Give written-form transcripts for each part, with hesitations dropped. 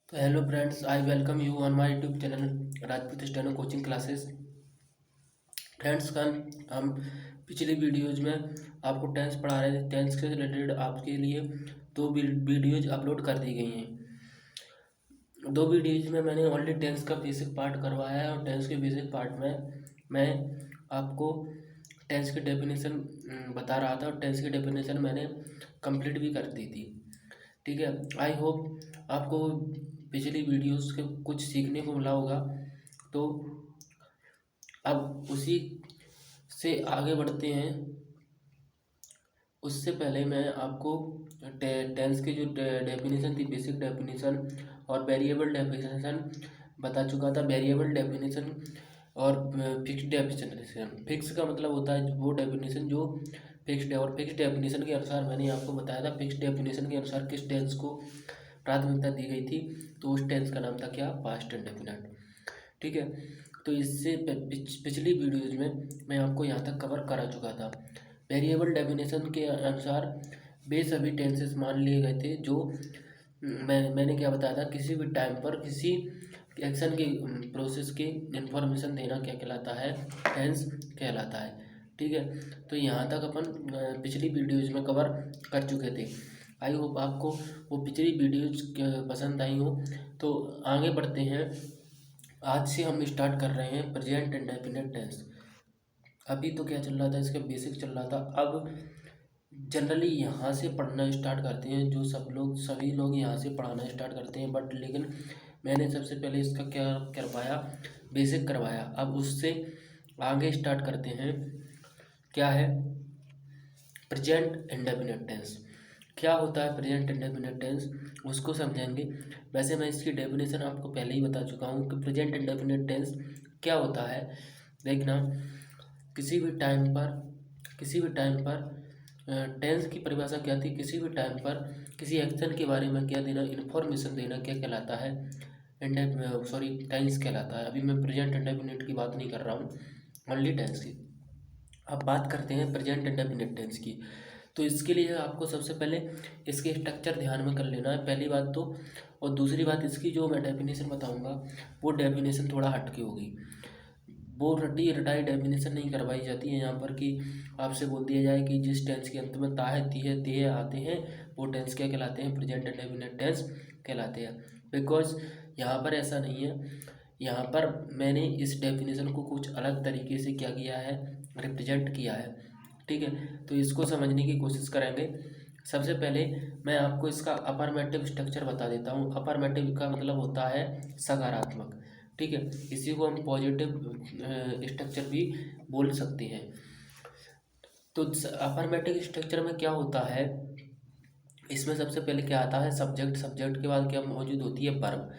तो hello friends, I welcome you on my YouTube channel Rajput steno coaching classes. Friends, कल हम पिछली videos में आपको टेंस पढ़ा रहे थे। टेंस से रिलेटेड आपके लिए दो वीडियोज अपलोड कर दी गई हैं। दो वीडियोज में मैंने ओनली टेंस का बेसिक पार्ट करवाया है और टेंस के बेसिक पार्ट में मैं आपको टेंस की डेफिनेशन बता रहा था और टेंस की डेफिनेशन मैंने कंप्लीट भी कर दी थी। ठीक है, आई होप आपको पिछली वीडियोस के कुछ सीखने को मिला होगा। तो अब उसी से आगे बढ़ते हैं। उससे पहले मैं आपको टेंस की जो डेफिनेशन थी, बेसिक डेफिनेशन और वेरिएबल डेफिनेशन बता चुका था। वेरिएबल डेफिनेशन और फिक्स डेफिनेशन। फिक्स का मतलब होता है वो डेफिनेशन जो फिक्स्ड है, और फिक्स डेफिनेशन के अनुसार मैंने आपको बताया था, फिक्स डेफिनेशन के अनुसार किस टेंस को प्राथमिकता दी गई थी। तो उस टेंस का नाम था क्या? Past indefinite. ठीक है, तो इससे पिछली वीडियोज में मैं आपको यहाँ तक कवर करा चुका था। वेरिएबल डेफिनेशन के अनुसार वे सभी टेंसेस मान लिए गए थे जो मैंने क्या बताया था, किसी भी टाइम पर किसी एक्शन की प्रोसेस की इंफॉर्मेशन देना क्या कहलाता है? टेंस कहलाता है। ठीक है, तो यहाँ तक अपन पिछली वीडियोज में कवर कर चुके थे। आई होप आपको वो पिछली वीडियोज पसंद आई हो। तो आगे बढ़ते हैं। आज से हम स्टार्ट कर रहे हैं प्रेजेंट इंडेफिनिट टेंस। अभी तो क्या चल रहा था, इसका बेसिक चल रहा था। अब जनरली यहाँ से पढ़ना स्टार्ट करते हैं, जो सभी लोग यहाँ से पढ़ाना स्टार्ट करते हैं। बट लेकिन मैंने सबसे पहले इसका क्या करवाया? बेसिक करवाया। अब उससे आगे स्टार्ट करते हैं। क्या है प्रेजेंट इंडेफिनिट टेंस? क्या होता है प्रेजेंट इंडेफिनिट टेंस, उसको समझेंगे। वैसे मैं इसकी डेफिनेशन आपको पहले ही बता चुका हूँ कि प्रेजेंट इंडेफिनिट टेंस क्या होता है। देखना, किसी भी टाइम पर टेंस की परिभाषा क्या थी? किसी भी टाइम पर किसी एक्शन के बारे में क्या देना, इन्फॉर्मेशन देना, क्या कहलाता है? टेंस कहलाता है। अभी मैं प्रेजेंट इंडेफिनिट की बात नहीं कर रहा हूँ, ओनली टेंस की। अब बात करते हैं प्रेजेंट इंडेफिनिट टेंस की। तो इसके लिए आपको सबसे पहले इसके स्ट्रक्चर ध्यान में कर लेना है, पहली बात तो। और दूसरी बात, इसकी जो मैं डेफिनेशन बताऊंगा वो डेफिनेशन थोड़ा हटके होगी। वो रटी रटाई डेफिनेशन नहीं करवाई जाती है यहाँ पर कि आपसे बोल दिया जाए कि जिस टेंस के अंत में ता है, ती है, ते है आते हैं, वो टेंस क्या कहलाते हैं? प्रेजेंट इंडेफिनिट टेंस कहलाते हैं। बिकॉज यहाँ पर ऐसा नहीं है। यहाँ पर मैंने इस डेफिनेशन को कुछ अलग तरीके से क्या किया है? रिप्रेजेंट किया है। ठीक है, तो इसको समझने की कोशिश करेंगे। सबसे पहले मैं आपको इसका अफर्मेटिव स्ट्रक्चर बता देता हूँ। अफर्मेटिव का मतलब होता है सकारात्मक। ठीक है, इसी को हम पॉजिटिव स्ट्रक्चर भी बोल सकते हैं। तो अफर्मेटिव स्ट्रक्चर में क्या होता है? इसमें सबसे पहले क्या आता है? सब्जेक्ट। सब्जेक्ट के बाद क्या मौजूद होती है? वर्ब।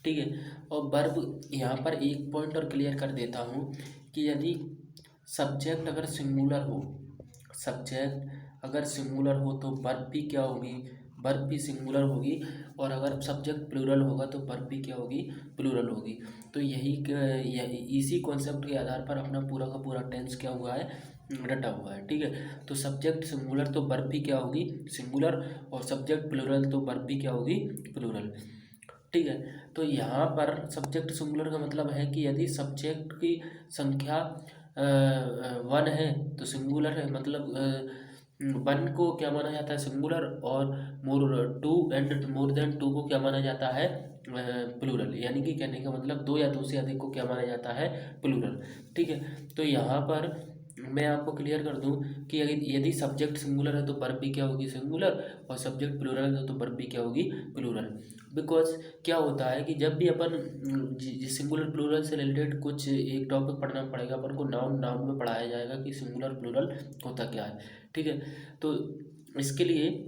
ठीक है, और वर्ब यहाँ पर एक पॉइंट और क्लियर कर देता हूँ कि यदि सब्जेक्ट अगर सिंगुलर हो, सब्जेक्ट अगर सिंगुलर हो तो वर्ब भी क्या होगी? वर्ब भी सिंगुलर होगी। और अगर सब्जेक्ट प्लूरल होगा तो वर्ब भी क्या होगी? प्लूरल होगी। तो इसी कॉन्सेप्ट के आधार पर अपना पूरा का पूरा टेंस क्या हुआ है? रटा हुआ है। ठीक है, तो सब्जेक्ट सिंगुलर तो वर्ब भी क्या होगी? सिंगुलर। और सब्जेक्ट प्लूरल तो वर्ब भी क्या होगी? प्लूरल। ठीक है, तो यहाँ पर सब्जेक्ट सिंगुलर का मतलब है कि यदि सब्जेक्ट की संख्या वन है तो सिंगुलर है। मतलब वन को क्या माना जाता है? सिंगुलर। और मोर देन टू को क्या माना जाता है? प्लूरल। यानी कि कहने का मतलब दो या दो से अधिक को क्या माना जाता है? प्लूरल। ठीक है, तो यहाँ पर मैं आपको क्लियर कर दूं कि यदि सब्जेक्ट सिंगुलर है तो वर्ब भी क्या होगी? सिंगुलर। और सब्जेक्ट प्लूरल है तो वर्ब भी क्या होगी? प्लूरल। बिकॉज क्या होता है कि जब भी अपन सिंगुलर प्लूरल से रिलेटेड कुछ एक टॉपिक पढ़ना पड़ेगा अपन को, नाउन। नाउन में पढ़ाया जाएगा कि सिंगुलर प्लूरल होता क्या है। ठीक है, तो इसके लिए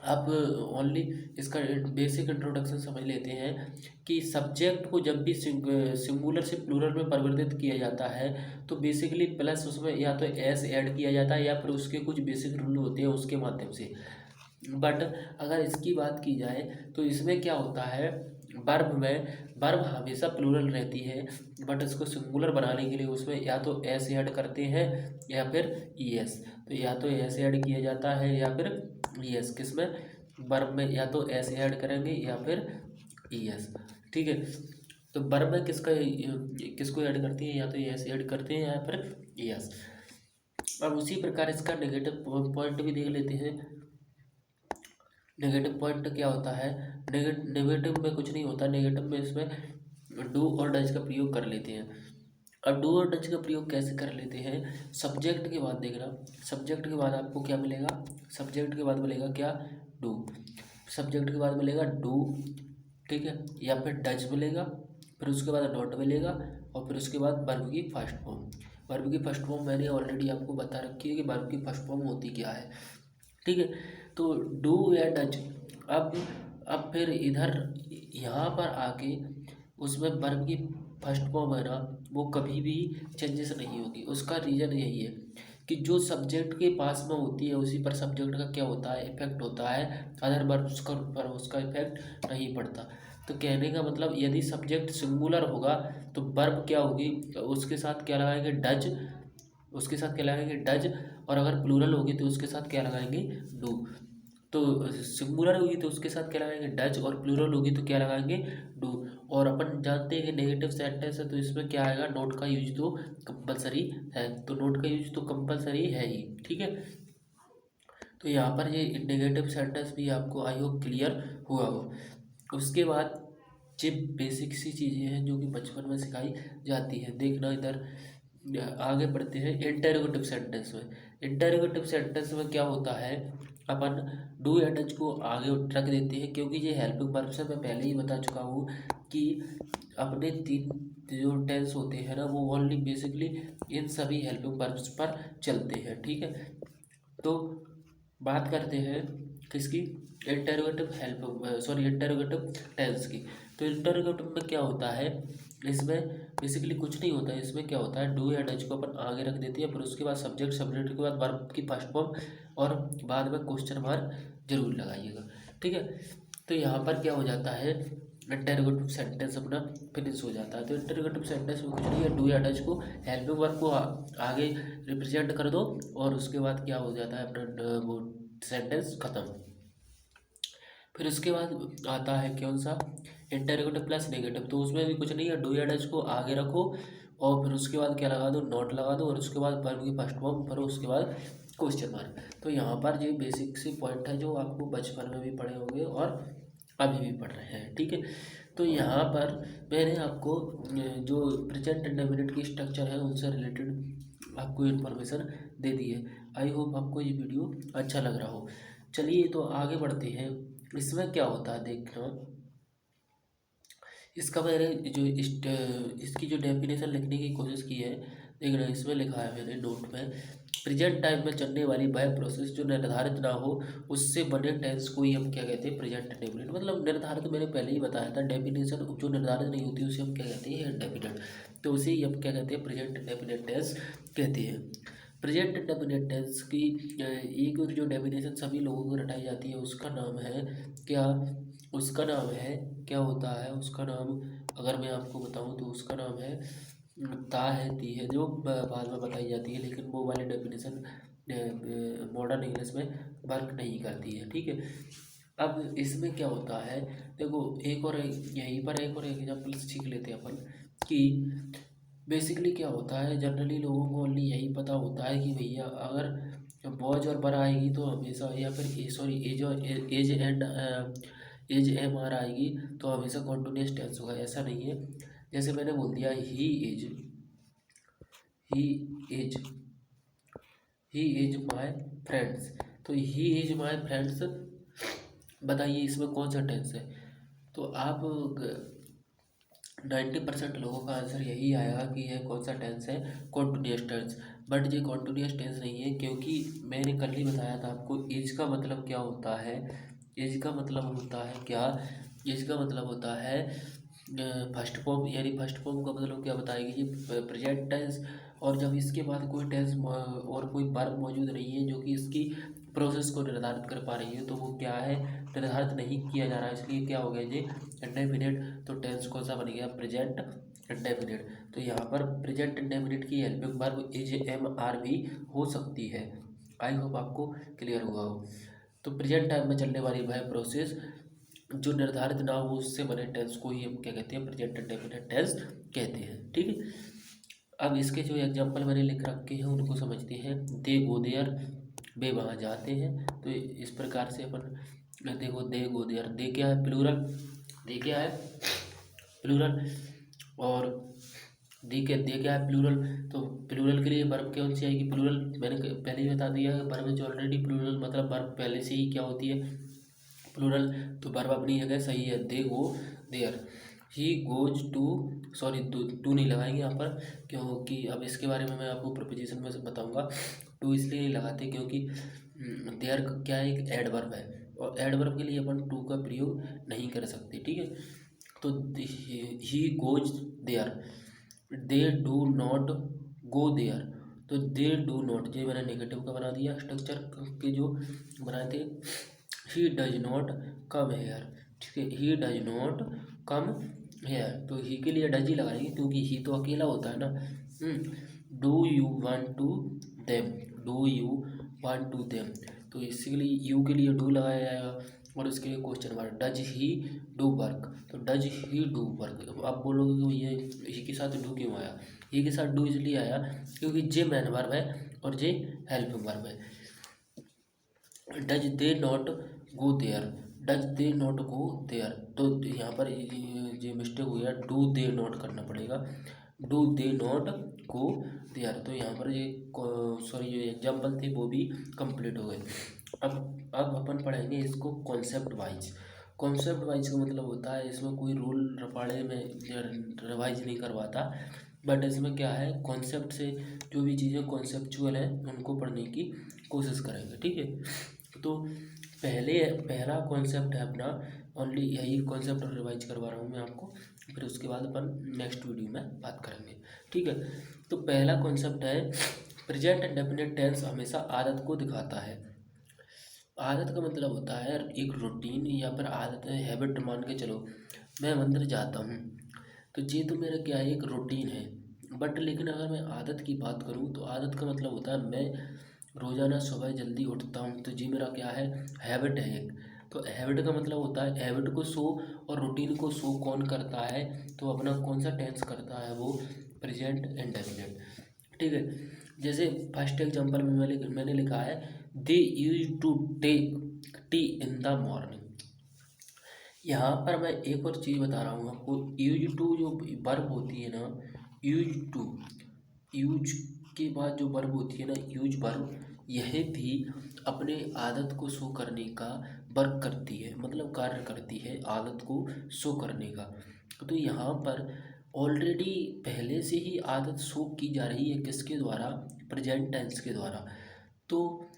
आप ओनली इसका बेसिक इंट्रोडक्शन समझ लेते हैं कि सब्जेक्ट को जब भी सिंगुलर से प्लूरल में परिवर्तित किया जाता है तो बेसिकली प्लस उसमें या तो एस ऐड किया जाता है या फिर उसके कुछ बेसिक रूल होते हैं उसके माध्यम से। बट अगर इसकी बात की जाए तो इसमें क्या होता है? वर्ब में वर्ब हमेशा प्लूरल रहती है, बट इसको सिंगुलर बनाने के लिए उसमें या तो एस ऐड करते हैं या फिर ई एस। तो या तो एस ऐड किया जाता है या फिर ई एस। किसमें? वर्ब में या तो एस ऐड करेंगे या फिर ES। ठीक है, तो वर्ब में किसको ऐड करती है, या तो ES ऐड करते हैं या फिर ES। अब उसी प्रकार इसका नेगेटिव पॉइंट भी देख लेते हैं। नेगेटिव पॉइंट क्या होता है, नेगेटिव में कुछ नहीं होता, नेगेटिव में इसमें डू और डज का प्रयोग कर लेते हैं। अब डू और डज का प्रयोग कैसे कर लेते हैं, सब्जेक्ट के बाद देखना, सब्जेक्ट के बाद आपको क्या मिलेगा, सब्जेक्ट के बाद मिलेगा क्या, डू। सब्जेक्ट के बाद मिलेगा डू, ठीक है, या फिर डज मिलेगा, फिर उसके बाद नॉट मिलेगा, और फिर उसके बाद वर्ब की फर्स्ट फॉर्म। वर्ब की फर्स्ट फॉर्म मैंने ऑलरेडी आपको बता रखी है कि वर्ब की फर्स्ट फॉर्म होती क्या है। ठीक है, तो डू या डज। अब अब फिर इधर यहाँ पर आके उसमें वर्ब की फर्स्ट फॉर्म है ना, वो कभी भी चेंजेस नहीं होगी। उसका रीज़न यही है कि जो सब्जेक्ट के पास में होती है उसी पर सब्जेक्ट का क्या होता है, इफेक्ट होता है, अदर वर्ब्स पर उसका इफेक्ट नहीं पड़ता। तो कहने का मतलब यदि सब्जेक्ट सिंगुलर होगा तो वर्ब क्या होगी, उसके साथ क्या लगाएंगे, डज, उसके साथ क्या लगाएंगे, डज, और अगर प्लूरल होगी तो उसके साथ क्या लगाएंगे, डू। तो सिंगुलर होगी तो उसके साथ क्या लगाएंगे, डज, और प्लूरल होगी तो क्या लगाएंगे, डू। और अपन जानते हैं कि नेगेटिव सेंटेंस है तो इसमें क्या आएगा, नोट का यूज तो कंपलसरी है, तो नोट का यूज तो कंपलसरी है ही। ठीक है, तो यहाँ पर ये नेगेटिव सेंटेंस भी आपको आई होप क्लियर हुआ हो। उसके बाद जो बेसिक सी चीज़ें हैं जो कि बचपन में सिखाई जाती है, देखना इधर आगे बढ़ते हैं इंटरोगेटिव सेंटेंस में। इंटरोगेटिव सेंटेंस में क्या होता है, अपन डू या डज को आगे रख देते हैं क्योंकि ये हेल्पिंग वर्ब से मैं पहले ही बता चुका हूँ कि अपने तीन जो टेंस होते हैं ना वो ओनली बेसिकली इन सभी हेल्पिंग वर्ब्स पर चलते हैं। ठीक है, तो बात करते हैं किसकी, इंटरोगेटिव टेंस की। तो इंटरोगेटिव में क्या होता है, इसमें बेसिकली कुछ नहीं होता है। इसमें क्या होता है, डू या डज को अपन आगे रख देते हैं, फिर उसके बाद सब्जेक्ट, सब्जेक्ट के बाद वर्ब की फर्स्ट फॉर्म, और बाद में क्वेश्चन मार्क जरूर लगाइएगा। ठीक है, तो यहाँ पर क्या हो जाता है, इंटरोगेटिव सेंटेंस अपना फिनिश हो जाता है। तो इंटरोगेटिव सेंटेंस में कुछ नहीं है, डू या डज को हेल्पिंग वर्ब को आगे रिप्रेजेंट कर दो, और उसके बाद क्या हो जाता है अपना वो सेंटेंस खत्म। फिर उसके बाद आता है कौन सा, इंटरोगेटिव प्लस नेगेटिव। तो उसमें भी कुछ नहीं है, डू या डज को आगे रखो, और फिर उसके बाद क्या लगा दो, नॉट लगा दो, और उसके बाद वर्ब की फर्स्ट फॉर्म भरो, उसके बाद क्वेश्चन मार्क। तो यहाँ पर ये बेसिक सी पॉइंट है जो आपको बचपन में भी पढ़े होंगे और अभी भी पढ़ रहे हैं। ठीक है, तो यहाँ पर मैंने आपको जो प्रेजेंट इंडेफिनिट की स्ट्रक्चर है उनसे रिलेटेड आपको इन्फॉर्मेशन दे दी है। आई होप आपको ये वीडियो अच्छा लग रहा हो। चलिए तो आगे बढ़ते हैं। इसमें क्या होता है देखना, इसका मैंने जो इसकी जो डेफिनेशन लिखने की कोशिश की है, देखना इसमें लिखा है मैंने नोट में, प्रेजेंट टाइम में चलने वाली वह प्रोसेस जो निर्धारित ना हो उससे बने टेंस को ही हम क्या कहते हैं, प्रेजेंट इंडेफिनिट। मतलब निर्धारित मैंने पहले ही बताया था, डेफिनेशन जो निर्धारित नहीं होती उसे हम क्या कहते हैं, इंडेफिनिट। तो उसे ही हम क्या कहते हैं, प्रेजेंट इंडेफिनिट टेंस कहते हैं। प्रेजेंट इंडेफिनिट टेंस की एक और जो डेफिनेशन सभी लोगों को रटाई जाती है उसका नाम है क्या, उसका नाम है क्या होता है उसका नाम, अगर मैं आपको बताऊं तो उसका नाम है ता है ती है, जो बाद में बताई जाती है, लेकिन वो वाली डेफिनेशन मॉडर्न इंग्लिश में वर्क नहीं करती है। ठीक है, अब इसमें क्या होता है, देखो एक और यहीं पर एक और एग्जाम्पल सीख लेते हैं अपन कि बेसिकली क्या होता है, जनरली लोगों को ओनली यही पता होता है कि भैया अगर बॉज और बर आएगी तो हमेशा, या फिर सॉरी एज और is and is am are आएगी तो हमेशा कॉन्टिन्यूस टेंस होगा। ऐसा नहीं है, जैसे मैंने बोल दिया he is he is my friends, तो ही इज माई फ्रेंड्स, बताइए इसमें कौन सा टेंस है। तो आप 90% लोगों का आंसर यही आएगा कि यह कौन सा टेंस है, कॉन्टिन्यूस टेंस। बट ये कॉन्टिन्यूस टेंस नहीं है, क्योंकि मैंने कल ही बताया था आपको एज का मतलब क्या होता है। एज का मतलब होता है क्या, एज का मतलब होता है फर्स्ट फॉर्म, यानी फर्स्ट फॉर्म का मतलब क्या बताएगी ये, प्रेजेंट टेंस। और जब इसके बाद कोई टेंस और कोई वर्ब मौजूद नहीं है जो कि इसकी प्रोसेस को निर्धारित कर पा रही है, तो वो क्या है, निर्धारित नहीं किया जा रहा है, इसलिए क्या हो गया ये इंडेफिनिट। तो टेंस कौन सा बन गया, प्रेजेंट इंडेफिनिट। तो यहाँ पर प्रेजेंट इंडेफिनिट की helping verb is am are भी हो सकती है। आई होप आपको क्लियर हुआ हो। तो प्रेजेंट टाइम में चलने वाली वह प्रोसेस जो निर्धारित ना हो उससे बने टेंस को ही हम क्या कहते हैं, प्रेजेंट इंडेफिनिट टेंस कहते हैं। ठीक है, अब इसके जो एग्जाम्पल मैंने लिख रखे हैं उनको समझते हैं। दे गो देयर, वे वहाँ जाते हैं। तो इस प्रकार से अपन देखो, दे गो देयर, दे क्या है, प्लूरल, दे क्या है, प्लूरल, और दे क्या है, प्लूरल। तो प्लूरल के लिए वर्ब कौन सी आएगी, प्लूरल, मैंने पहले ही बता दिया है, वर्ब जो ऑलरेडी प्लूरल मतलब वर्ब पहले से ही क्या होती है, प्लूरल। तो वर्ब अपनी जगह सही है, they go there, he goes to, sorry to नहीं लगाएंगे यहाँ पर, क्योंकि अब इसके बारे में मैं आपको प्रोपोजिशन में बताऊंगा। टू इसलिए नहीं लगाते क्योंकि देयर क्या है, एक एडवर्ब है, और एडवर्ब के लिए अपन टू का प्रयोग नहीं कर सकते। ठीक है, तो he goes there, they do not go there. तो दे डू नॉट, ये मैंने नेगेटिव का बना दिया, स्ट्रक्चर के जो बनाए थे। He does not come here, ठीक है, he does not come here, तो ही के लिए डज ही लगाएंगे क्योंकि ही तो अकेला होता है ना। Do you want to them, do you want to them, तो इसीलिए यू के लिए डू लगाया जाएगा, और इसके लिए question mark. Does he do work, तो डज ही डू वर्क। आप बोलोगे कि ये ही के साथ डू क्यों आया, ही के साथ डू इसलिए आया क्योंकि जे मैन वर्ब है और जे हेल्पिंग वर्ब है। Does they not go there, does they not go there, तो यहाँ पर ये मिस्टेक हो गया, डू दे नॉट करना पड़ेगा, do they not go there. तो यहाँ पर ये सॉरी जो एग्जाम्पल थे वो भी कंप्लीट हो गए। अब अपन पढ़ेंगे इसको कॉन्सेप्ट वाइज। कॉन्सेप्ट वाइज का मतलब होता है इसमें कोई रूल रपाड़े में रिवाइज नहीं करवाता, बट इसमें क्या है, कॉन्सेप्ट से जो भी चीज़ें कॉन्सेप्चुअल हैं उनको पढ़ने की कोशिश करेंगे। ठीक है, तो पहला कॉन्सेप्ट है अपना, ओनली यही कॉन्सेप्ट रिवाइज करवा रहा हूँ मैं आपको, फिर उसके बाद अपन नेक्स्ट वीडियो में बात करेंगे। ठीक है, तो पहला कॉन्सेप्ट है, प्रेजेंट इंडेफिनिट टेंस हमेशा आदत को दिखाता है। आदत का मतलब होता है एक रूटीन या फिर आदत है, हैबिट मान के चलो, मैं मंदिर जाता हूँ, तो ये तो मेरा क्या है, एक रूटीन है। बट लेकिन अगर मैं आदत की बात करूँ तो आदत का मतलब होता है मैं रोज़ाना सुबह जल्दी उठता हूँ, तो जी मेरा क्या है, हैबिट है एक। तो हैबिट का मतलब होता है, हैबिट को शो और रूटीन को शो कौन करता है, तो अपना कौन सा टेंस करता है, वो प्रेजेंट इंडेफिनिट। ठीक है, जैसे फर्स्ट एग्जांपल में मैंने लिखा है, they use to take tea in the morning. यहाँ पर मैं एक और चीज़ बता रहा हूँ आपको, यूज टू जो वर्ब होती है ना, यूज टू, यूज के बाद जो वर्ब होती है ना, यूज वर्ब, यह भी अपने आदत को शो करने का वर्क करती है, मतलब कार्य करती है आदत को शो करने का। तो यहाँ पर ऑलरेडी पहले से ही आदत शो की जा रही है, किसके द्वारा, प्रेजेंट टेंस के द्वारा। तो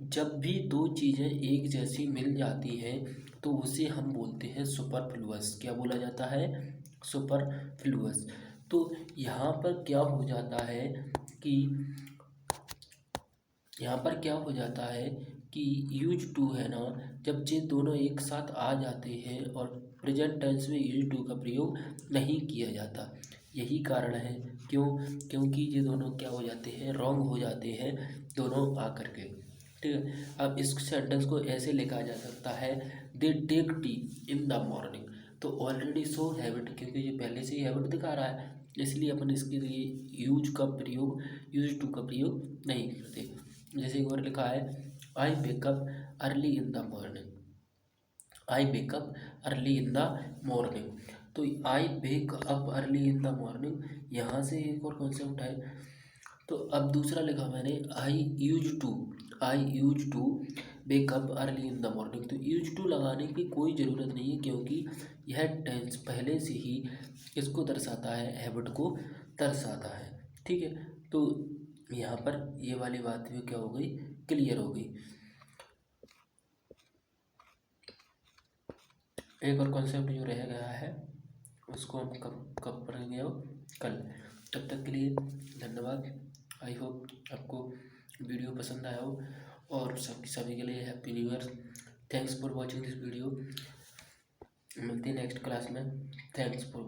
जब भी दो चीज़ें एक जैसी मिल जाती हैं तो उसे हम बोलते हैं सुपरफ्लुअस। क्या बोला जाता है, सुपरफ्लुअस। तो यहाँ पर क्या हो जाता है कि यहाँ पर क्या हो जाता है कि यूज टू है ना, जब ये दोनों एक साथ आ जाते हैं और प्रेजेंट टेंस में यूज टू का प्रयोग नहीं किया जाता, यही कारण है, क्यों, क्योंकि ये दोनों क्या हो जाते हैं, रॉन्ग हो जाते हैं दोनों आकर के। ठीक है, अब इस सेंटेंस को ऐसे लिखा जा सकता है, they take tea in the morning. तो ऑलरेडी सो हैबिट, क्योंकि ये पहले से ही हैबिट दिखा रहा है, इसलिए अपन इसके लिए यूज का प्रयोग, यूज टू का प्रयोग नहीं करते। जैसे एक और लिखा है, I wake up early in the morning, I wake up early in the morning. तो I wake up early in the morning, यहाँ से एक और कॉन्सेप्ट है। तो अब दूसरा लिखा मैंने, I use to wake up early in the morning. तो यूज टू लगाने की कोई ज़रूरत नहीं है क्योंकि यह टेंस पहले से ही इसको दर्शाता है, हैबिट को दर्शाता है। ठीक है, तो यहाँ पर ये वाली बात भी क्या हो गई, क्लियर हो गई। एक और कॉन्सेप्ट जो रह गया है उसको हम कब कब पढ़ेंगे, अब कल। तब तक के लिए धन्यवाद। आई होप आपको वीडियो पसंद आया हो, और सभी के लिए happy new year. Thanks for watching this video. मिलते हैं नेक्स्ट क्लास में। Thanks for